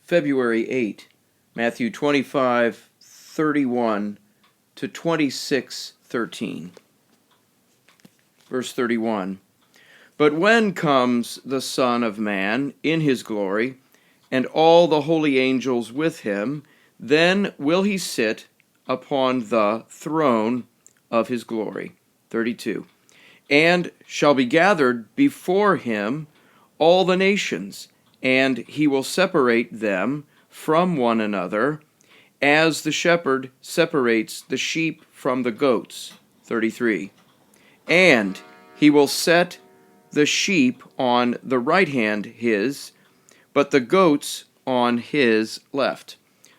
February 8, Matthew 25:31 to 26:13. Verse 31. But when comes the Son of Man in his glory, and all the holy angels with him, then will he sit upon the throne of his glory. 32. And shall be gathered before him all the nations, and he will separate them from one another, as the shepherd separates the sheep from the goats. 33. And he will set the sheep on the right hand his, but the goats on his left.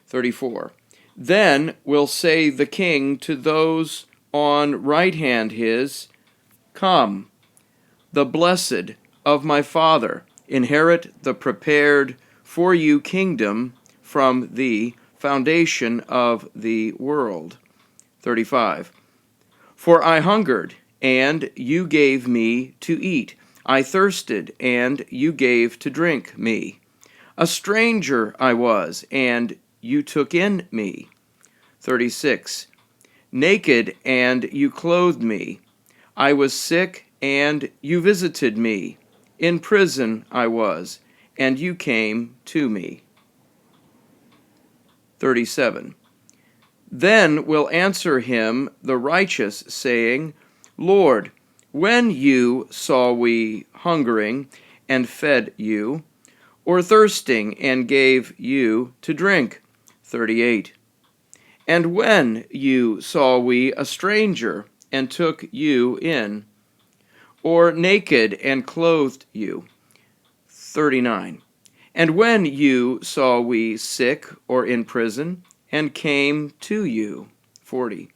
34. Then will say the king to those on right hand his, Come, the blessed of my Father, inherit the prepared for you kingdom from the foundation of the world. 35. For I hungered, and you gave me to eat. I thirsted, and you gave to drink me. A stranger I was, and you took in me. 36. Naked, and you clothed me. I was sick, and you visited me. In prison I was, and you came to me. 37. Then will answer him the righteous, saying, Lord, when you saw we hungering, and fed you, or thirsting, and gave you to drink? 38. And when you saw we a stranger, and took you in, or naked, and clothed you? 39. And when you saw we sick, or in prison, and came to you? 40.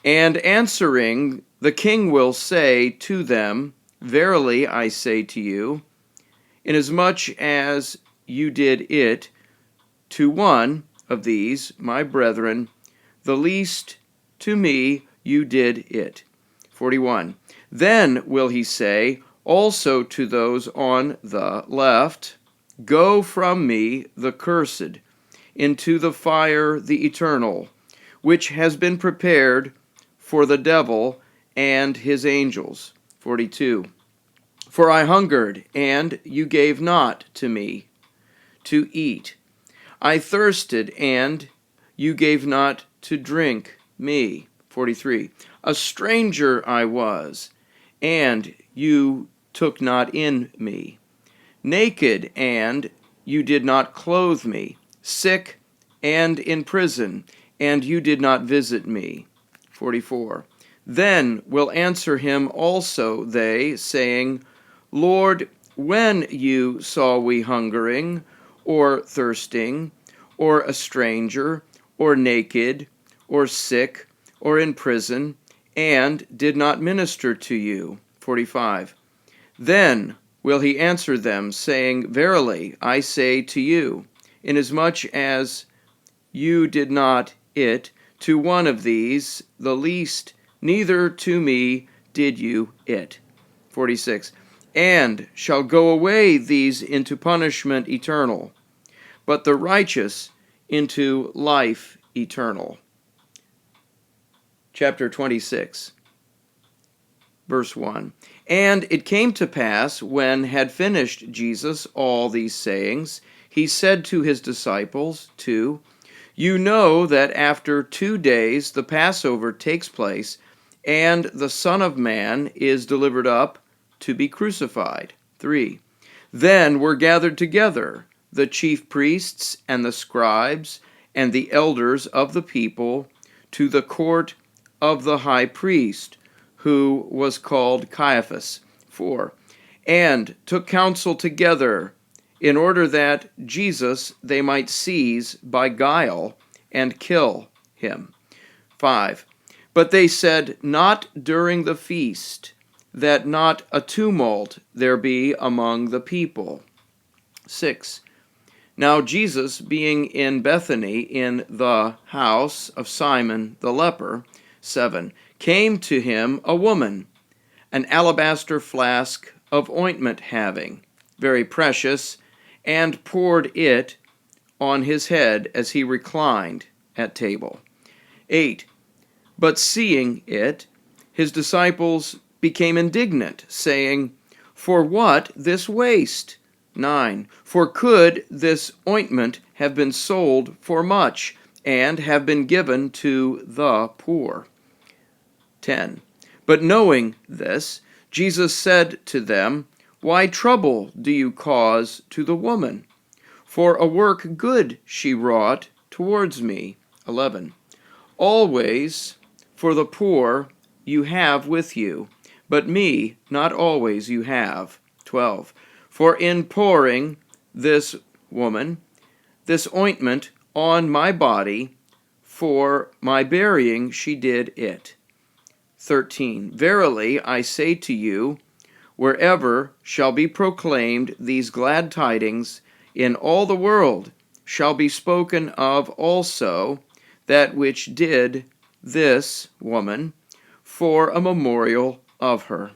And answering, the king will say to them, Verily I say to you, inasmuch as you did it to one of these, my brethren, the least to me you did it. 41. Then will he say also to those on the left, Go from me, the cursed, into the fire the eternal, which has been prepared for the devil and his angels. 42. For I hungered, and you gave not to me to eat. I thirsted, and you gave not to drink me. 43. A stranger I was, and you took not in me. Naked, and you did not clothe me. Sick, and in prison, and you did not visit me. 44. Then will answer him also they, saying, Lord, when you saw we hungering, or thirsting, or a stranger, or naked, or sick, or in prison, and did not minister to you? 45. Then will he answer them, saying, Verily I say to you, inasmuch as you did not it to one of these, the least, neither to me did you it. 46. And shall go away these into punishment eternal, but the righteous into life eternal. Chapter 26, verse 1. And it came to pass, when had finished Jesus all these sayings, he said to his disciples, 2, You know that after 2 days the Passover takes place, and the Son of Man is delivered up to be crucified. 3. Then were gathered together the chief priests and the scribes and the elders of the people to the court of the high priest, who was called Caiaphas. 4. And took counsel together in order that Jesus they might seize by guile and kill him. 5. But they said, Not during the feast, that not a tumult there be among the people. 6. Now Jesus, being in Bethany in the house of Simon the leper, 7, came to him a woman, an alabaster flask of ointment having, very precious, and poured it on his head as he reclined at table. 8. But seeing it, his disciples became indignant, saying, For what this waste? 9. For could this ointment have been sold for much, and have been given to the poor? 10. But knowing this, Jesus said to them, Why trouble do you cause to the woman? For a work good she wrought towards me. 11. Always for the poor you have with you, but me not always you have. 12. For in pouring this ointment on my body, for my burying she did it. 13. Verily I say to you, wherever shall be proclaimed these glad tidings in all the world, shall be spoken of also that which did this woman, for a memorial of her.